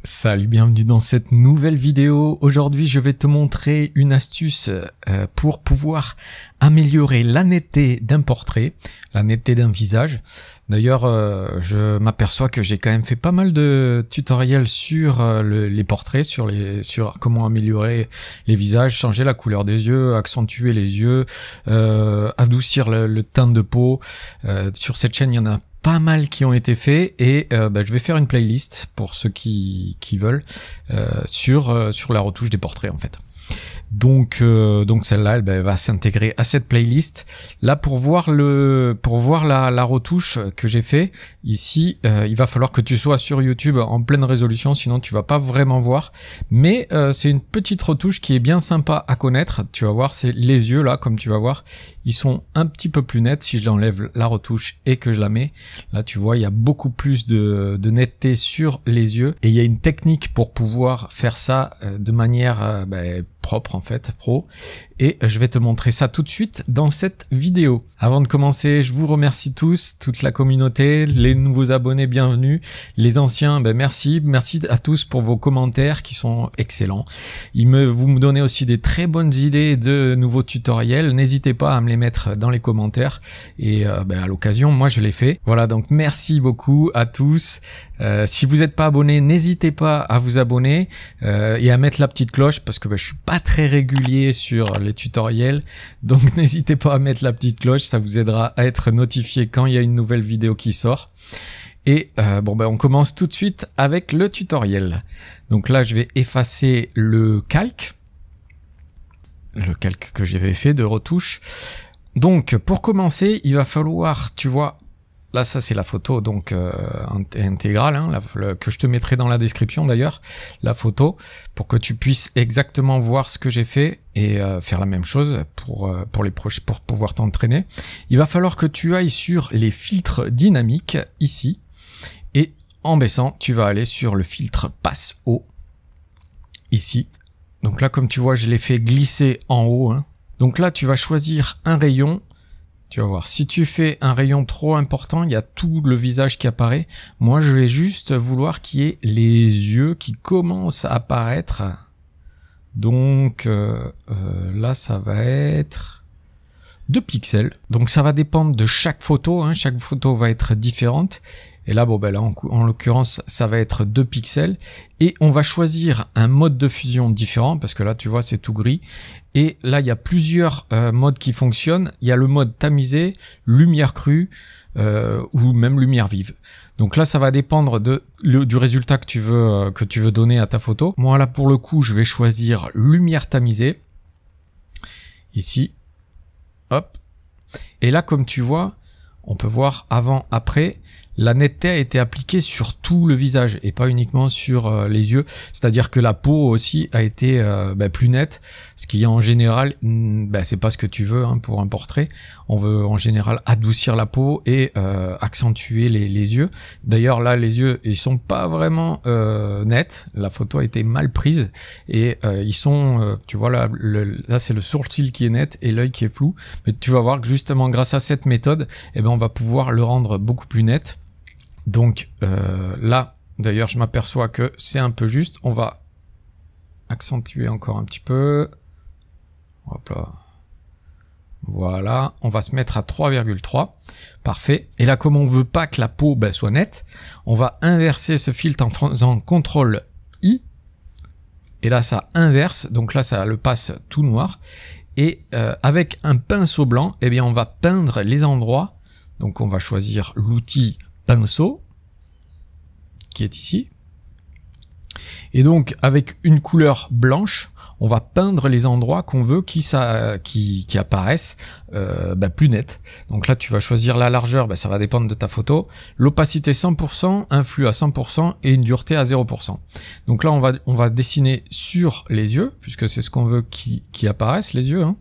Salut, bienvenue dans cette nouvelle vidéo. Aujourd'hui, je vais te montrer une astuce pour pouvoir améliorer la netteté d'un portrait, la netteté d'un visage. D'ailleurs, je m'aperçois que j'ai quand même fait pas mal de tutoriels sur les portraits, sur comment améliorer les visages, changer la couleur des yeux, accentuer les yeux, adoucir le teint de peau. Sur cette chaîne, il y en a pas mal qui ont été faits et je vais faire une playlist pour ceux qui veulent sur la retouche des portraits en fait. Donc celle-là, elle va s'intégrer à cette playlist. Là, pour voir la retouche que j'ai fait ici, il va falloir que tu sois sur YouTube en pleine résolution, sinon tu vas pas vraiment voir. Mais c'est une petite retouche qui est bien sympa à connaître. Tu vas voir, c'est les yeux là, comme tu vas voir, ils sont un petit peu plus nets si je l'enlève la retouche et que je la mets. Là, tu vois, il y a beaucoup plus de netteté sur les yeux et il y a une technique pour pouvoir faire ça de manière propre en fait, pro, et je vais te montrer ça tout de suite dans cette vidéo. Avant de commencer, je vous remercie tous, toute la communauté, les nouveaux abonnés, bienvenue, les anciens, merci à tous pour vos commentaires qui sont excellents. Vous me donnez aussi des très bonnes idées de nouveaux tutoriels, n'hésitez pas à me les mettre dans les commentaires, et à l'occasion, moi je les fais. Voilà, donc merci beaucoup à tous. Si vous n'êtes pas abonné, n'hésitez pas à vous abonner et à mettre la petite cloche parce que je suis pas très régulier sur les tutoriels, donc n'hésitez pas à mettre la petite cloche, ça vous aidera à être notifié quand il y a une nouvelle vidéo qui sort. Et on commence tout de suite avec le tutoriel. Donc là, je vais effacer le calque que j'avais fait de retouche. Donc pour commencer, il va falloir, tu vois, là, ça c'est la photo donc intégrale, hein, que je te mettrai dans la description d'ailleurs, la photo, pour que tu puisses exactement voir ce que j'ai fait et faire la même chose pour pouvoir t'entraîner. Il va falloir que tu ailles sur les filtres dynamiques ici et en baissant, tu vas aller sur le filtre passe haut ici. Donc là, comme tu vois, je l'ai fait glisser en haut. Hein. Donc là, tu vas choisir un rayon. Tu vas voir, si tu fais un rayon trop important, il y a tout le visage qui apparaît. Moi, je vais juste vouloir qu'il y ait les yeux qui commencent à apparaître. Donc là, ça va être 2 pixels. Donc ça va dépendre de chaque photo. Hein. Chaque photo va être différente. Et là, là, en l'occurrence, ça va être 2 pixels. Et on va choisir un mode de fusion différent, parce que là, tu vois, c'est tout gris. Et là, il y a plusieurs modes qui fonctionnent. Il y a le mode tamisé, lumière crue, ou même lumière vive. Donc là, ça va dépendre du résultat que tu veux donner à ta photo. Moi, là, pour le coup, je vais choisir lumière tamisée. Ici. Hop. Et là, comme tu vois, on peut voir avant, après. La netteté a été appliquée sur tout le visage et pas uniquement sur les yeux. C'est-à-dire que la peau aussi a été plus nette, ce qui en général, c'est pas ce que tu veux hein, pour un portrait. On veut en général adoucir la peau et accentuer les yeux. D'ailleurs là, les yeux, ils sont pas vraiment nets. La photo a été mal prise et ils sont, tu vois là, là c'est le sourcil qui est net et l'œil qui est flou. Mais tu vas voir que justement grâce à cette méthode, on va pouvoir le rendre beaucoup plus net. Donc là, d'ailleurs, je m'aperçois que c'est un peu juste. On va accentuer encore un petit peu. Hop là. Voilà, on va se mettre à 3,3. Parfait. Et là, comme on veut pas que la peau soit nette, on va inverser ce filtre en faisant CTRL-I. Et là, ça inverse. Donc là, ça le passe tout noir. Et avec un pinceau blanc, on va peindre les endroits. Donc on va choisir l'outil pinceau qui est ici et donc avec une couleur blanche on va peindre les endroits qu'on veut qui apparaissent plus net. Donc là tu vas choisir la largeur, ça va dépendre de ta photo, l'opacité 100%, un flux à 100% et une dureté à 0%. donc là on va dessiner sur les yeux puisque c'est ce qu'on veut qui apparaissent les yeux hein.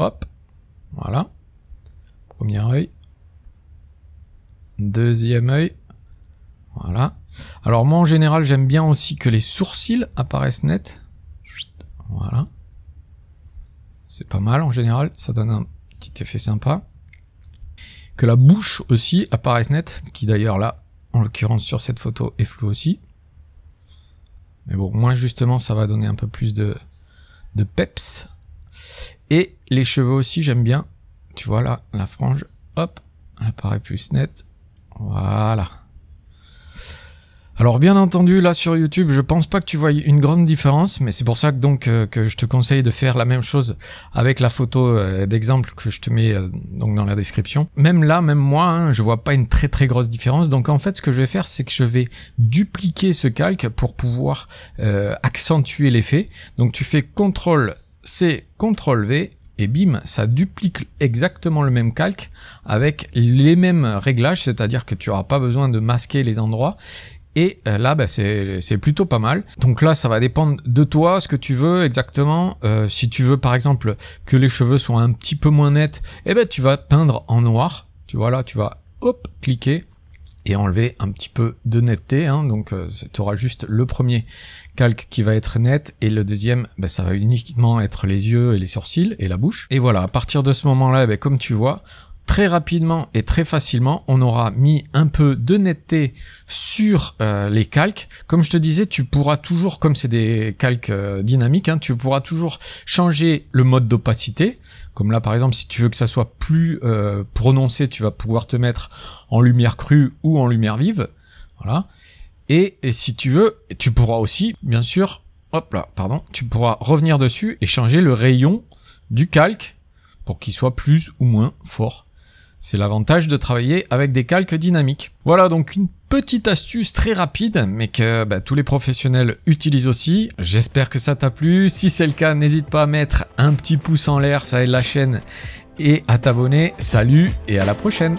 Hop, voilà. Premier œil, deuxième œil, voilà. Alors moi en général j'aime bien aussi que les sourcils apparaissent nets, voilà. C'est pas mal en général, ça donne un petit effet sympa. Que la bouche aussi apparaisse nette, qui d'ailleurs là en l'occurrence sur cette photo est flou aussi. Mais bon, moi justement, ça va donner un peu plus de peps. Et les cheveux aussi, j'aime bien. Tu vois là, la frange, hop, elle paraît plus nette. Voilà. Alors bien entendu, là sur YouTube, je pense pas que tu vois une grande différence, mais c'est pour ça que donc que je te conseille de faire la même chose avec la photo d'exemple que je te mets donc dans la description. Même là, même moi, hein, je vois pas une très grosse différence. Donc en fait, ce que je vais faire, c'est que je vais dupliquer ce calque pour pouvoir accentuer l'effet. Donc tu fais CTRL-C, CTRL-V, et bim, ça duplique exactement le même calque avec les mêmes réglages, c'est-à-dire que tu n'auras pas besoin de masquer les endroits. Et là, bah, c'est plutôt pas mal. Donc là, ça va dépendre de toi, ce que tu veux exactement. Si tu veux, par exemple, que les cheveux soient un petit peu moins nets, eh ben, tu vas peindre en noir. Tu vois là, tu vas, hop, cliquer et enlever un petit peu de netteté. Hein. Donc, tu auras juste le premier calque qui va être net et le deuxième, ben, ça va uniquement être les yeux et les sourcils et la bouche. Et voilà, à partir de ce moment-là, ben, comme tu vois, très rapidement et très facilement, on aura mis un peu de netteté sur les calques. Comme je te disais, tu pourras toujours, comme c'est des calques dynamiques, hein, tu pourras toujours changer le mode d'opacité. Comme là, par exemple, si tu veux que ça soit plus prononcé, tu vas pouvoir te mettre en lumière crue ou en lumière vive. Voilà. Et si tu veux, tu pourras aussi, bien sûr, hop là, pardon, tu pourras revenir dessus et changer le rayon du calque pour qu'il soit plus ou moins fort. C'est l'avantage de travailler avec des calques dynamiques. Voilà donc une petite astuce très rapide, mais que bah, tous les professionnels utilisent aussi. J'espère que ça t'a plu. Si c'est le cas, n'hésite pas à mettre un petit pouce en l'air, ça aide la chaîne, et à t'abonner. Salut et à la prochaine.